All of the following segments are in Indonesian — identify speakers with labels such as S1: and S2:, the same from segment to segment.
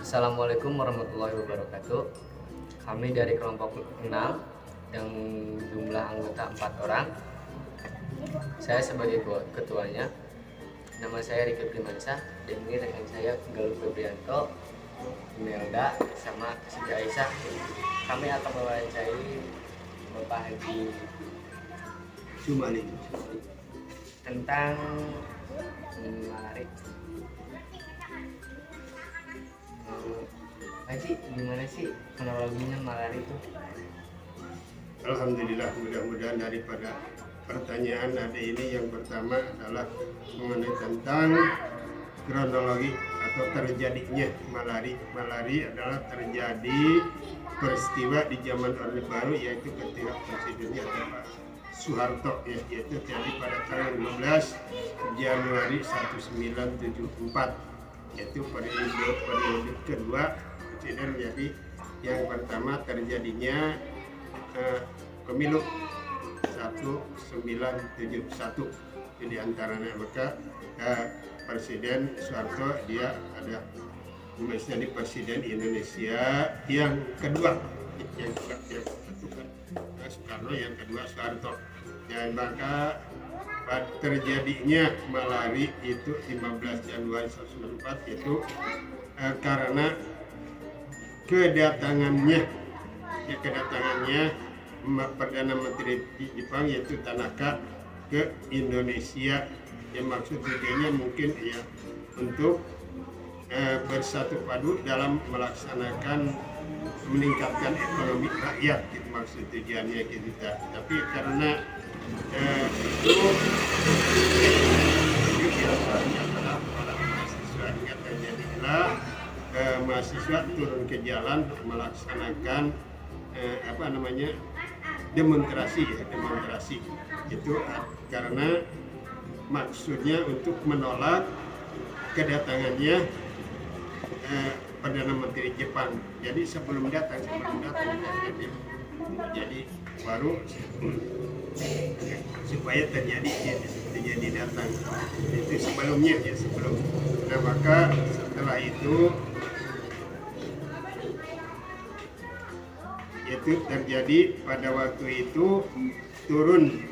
S1: Assalamualaikum warahmatullahi wabarakatuh. Kami dari kelompok 6 yang jumlah anggota 4 orang. Saya sebagai ketuanya. Nama saya Riki Primansyah dan ini rekan saya Galuh Febrianto, Imelda, sama Siti Aisyah. Kami akan mewawancarai Bapak Haji
S2: Sumali
S1: tentang malari. Haji, gimana sih kronologinya malari itu?
S2: Alhamdulillah, mudah-mudahan daripada pertanyaan hari ini yang pertama adalah mengenai tentang kronologi atau terjadinya malari. Malari adalah terjadi peristiwa di zaman Orde Baru, yaitu ketika presidennya Pak Soeharto, yaitu terjadi pada tanggal 15 Januari 1974, yaitu periode kedua presiden. Jadi yang pertama terjadinya pemilu 1971. Jadi antaranya maka Presiden Soeharto dia ada menjadi presiden Indonesia yang kedua, yang Soekarno, yang kedua Soeharto. Dan maka terjadinya malari itu 15 Januari 1974 itu karena kedatangannya Perdana Menteri Jepang yaitu Tanaka ke Indonesia. Yang maksud tujuannya mungkin ya untuk bersatu padu dalam melaksanakan meningkatkan ekonomi rakyat, itu maksud tujuannya kita. Tapi karena itu biasanya pada mahasiswa hingga terjadilah mahasiswa turun ke jalan untuk melaksanakan demonstrasi itu karena maksudnya untuk menolak kedatangannya Perdana Menteri Jepang. Jadi sebelum datang jadi baru supaya terjadi datang itu sebelumnya sebelum. Nah maka setelah itu terjadi pada waktu itu turun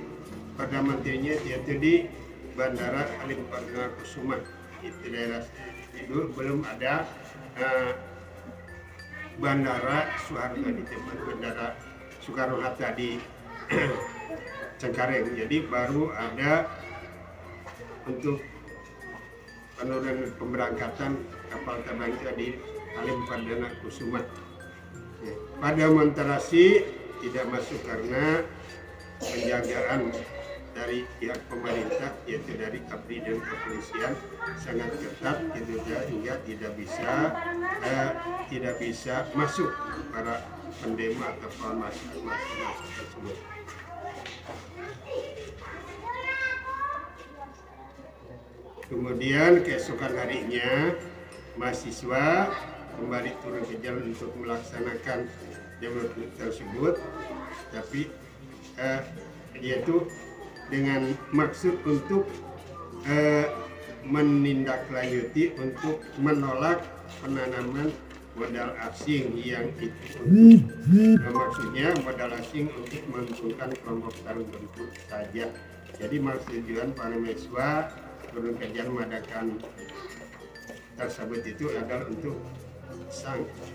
S2: Perdana Menterinya yaitu di Bandara Halim Perdana Kusuma. Itu daerah itu belum ada Bandara Soeharto di tempat Bandara Soekarno-Hatta di Cengkareng. Jadi baru ada untuk penurunan pemberangkatan kapal terbang di Halim Perdana Kusuma. Pada demonstrasi tidak masuk karena penjagaan dari pihak pemerintah, yaitu dari ABRI dan kepolisian sangat ketat, hingga tidak bisa masuk para pendemo atau mahasiswa tersebut. Kemudian keesokan harinya mahasiswa kembali turun ke jalan untuk melaksanakan demonstrasi tersebut, tapi yaitu dengan maksud untuk menindaklanjuti untuk menolak penanaman modal asing yang itu maksudnya modal asing untuk menguntungkan kelompok tertentu saja. Jadi maksud tujuan para mahasiswa turun ke jalan mengadakan tersebut itu adalah untuk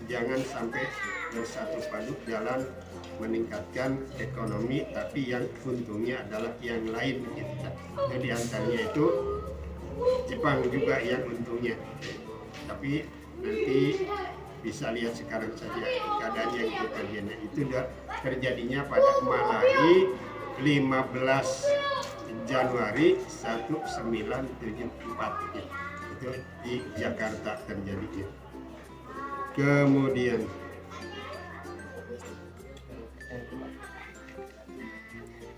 S2: jangan sampai bersatu padu dalam meningkatkan ekonomi, tapi yang untungnya adalah yang lain kita. Jadi antaranya itu Jepang juga yang untungnya. Tapi nanti bisa lihat sekarang saja keadaan yang terjadi. Itu terjadinya pada malari 15 Januari 1974. Itu di Jakarta terjadinya. Kemudian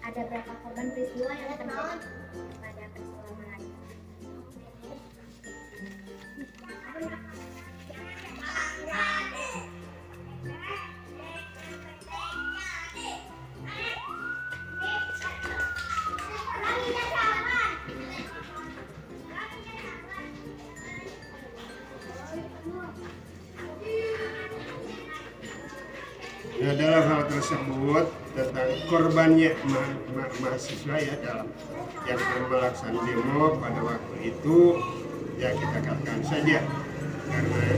S3: ada berapa korban peristiwa yang terjadi pada peristiwa malari?
S2: Nah, dalam hal tersebut tentang korbannya mahasiswa ya dalam yang melaksanakan demo pada waktu itu ya kita katakan saja karena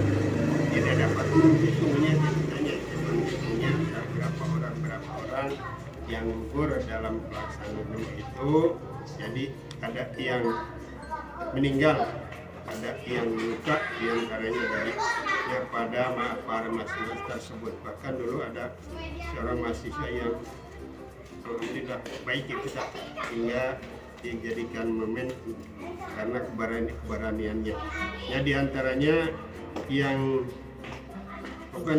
S2: tidak dapat menghitungnya berapa orang yang gugur dalam pelaksanaan demo itu, jadi ada yang meninggal, ada yang luka diantaranya dari ya pada para mahasiswa tersebut. Bahkan dulu ada seorang mahasiswa yang tidak baik itu hingga dijadikan momen karena keberaniannya. Ya diantaranya yang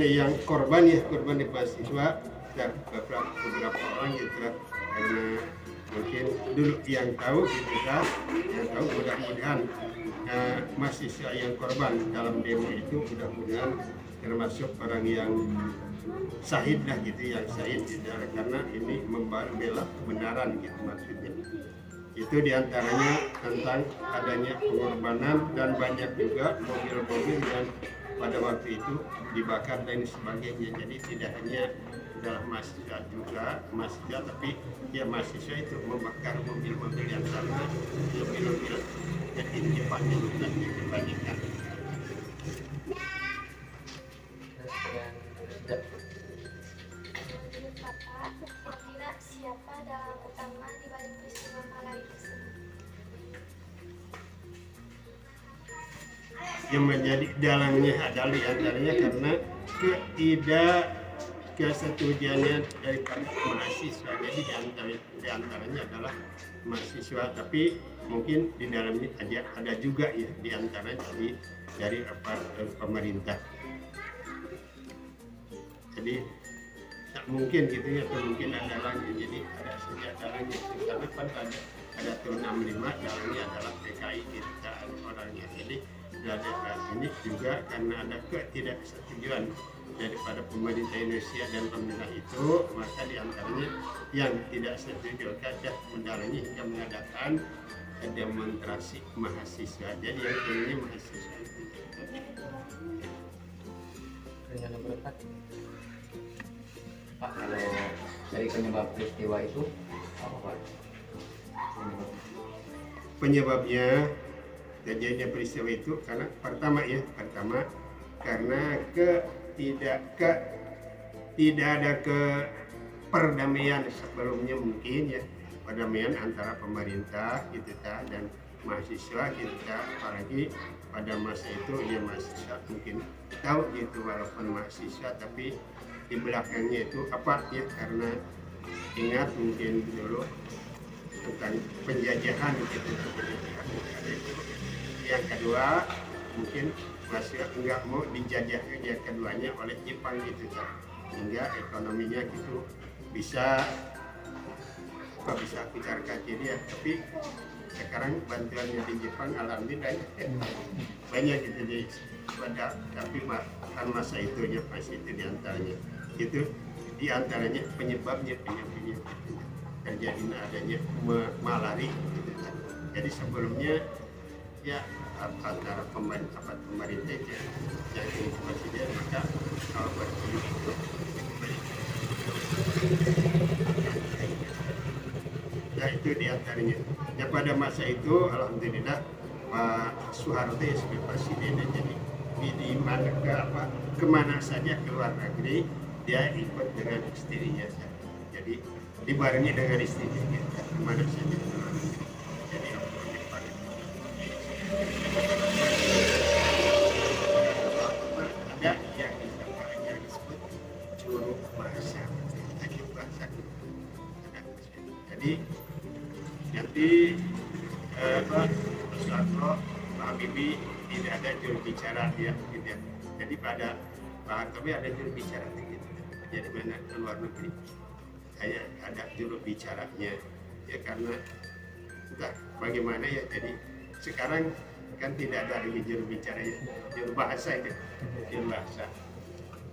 S2: yang korban di mahasiswa dan beberapa orang gitu karena mungkin dulu yang tahu gitu kan, yang tahu mudah-mudahan mahasiswa yang korban dalam demo itu mudah-mudahan termasuk orang yang syahid lah gitu, yang syahid gitu, karena ini membela kebenaran gitu maksudnya. Itu diantaranya tentang adanya pengorbanan dan banyak juga mobil-mobil yang pada waktu itu dibakar dan sebagainya. Jadi tidak hanya adalah mahasiswa juga mahasiswa, tapi ya mahasiswa itu membakar mobil-mobil yang sama, mobil-mobil yang dipakai bukan dibandingkan.
S3: Kira siapa dalam utama di balik peristiwa malam tersebut?
S2: Yang menjadi dalangnya adalah diantaranya karena kesetujuannya daripada mahasiswa. Jadi diantaranya adalah mahasiswa, tapi mungkin di dalamnya ada juga ya diantaranya dari pemerintah. Jadi tak mungkin gitu ya, atau mungkin ada lagi. Jadi ada saja dalangnya itu karena kan ada turun 65 dalangnya adalah PKI kita orangnya. Jadi ini juga karena ada ketidaksetujuan daripada pemerintah Indonesia dan pemerintah itu, maka diantaranya yang tidak setuju kadah mendalangi hingga mengadakan demonstrasi mahasiswa. Jadi yang ini mahasiswa itu.
S1: Dengan nomor 4 Pak, kalau dari penyebab peristiwa itu apa Pak?
S2: Penyebabnya terjadinya peristiwa itu karena pertama karena tidak ada perdamaian sebelumnya, mungkin ya perdamaian antara pemerintah kita dan mahasiswa kita, apalagi pada masa itu ya mahasiswa mungkin tahu gitu walaupun mahasiswa, tapi di belakangnya itu apa ya, karena ingat mungkin dulu tentang penjajahan gitu. Yang kedua mungkin mahasiswa enggak mau dijajah yang keduanya oleh Jepang gitu kan, hingga ekonominya gitu bisa bicara kaki dia. Tapi sekarang bantuannya di Jepang alhamdulillah banyak gitu, jadi pada tapi kan masa itu ya pas itu diantaranya penyebabnya terjadi adanya malari gitu kan. Jadi sebelumnya ya antara pemerintah ya jadi presiden, maka kalau bertemu itu ya itu diantaranya ya pada masa itu alhamdulillah Pak Soeharto ya sebagai presiden, jadi di mana kemana saja ke luar negeri dia ikut dengan istrinya, jadi dibarengi dengan istrinya kemana saja ke luar negeri. Jadi ada yang disebut juru bahasa, jadi Pak Soeharto, Pak Habibie tidak ada juru bicara ya, gitu. Jadi pada Pak Habibie ada juru bicara gitu. Jadi mana ke luar negeri saya ada juru bicaranya ya, karena entah bagaimana ya. Jadi sekarang kan tidak ada lagi juru bicara ya, juru bahasa itu, juru bahasa.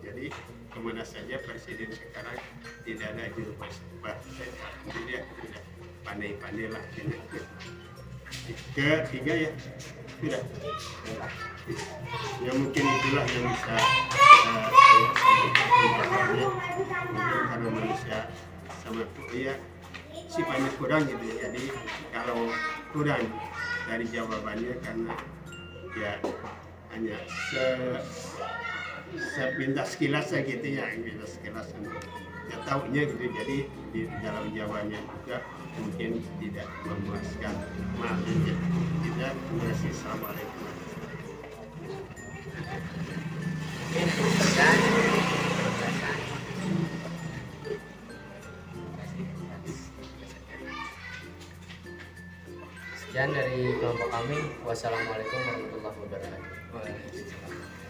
S2: Jadi kemana saja presiden sekarang tidak ada juru bahasa, jadi dia tidak pandai-pandai lah. Ketiga ya Tidak. Ya mungkin itulah yang bisa saya sampaikan karena manusia sama ya sifatnya kurang gitu. Jadi kalau kurang dari jawabannya karena ya hanya sepintas sekilas saja gitu ya, pintas sekilas untuk ya tahunya gitu. Jadi di dalam jawabannya juga mungkin tidak memuaskan. Maaf ya, tidak. Terima kasih. Assalamualaikum.
S1: Sekian dari kelompok kami. Wassalamualaikum warahmatullahi wabarakatuh.
S4: Waalaikumsalam.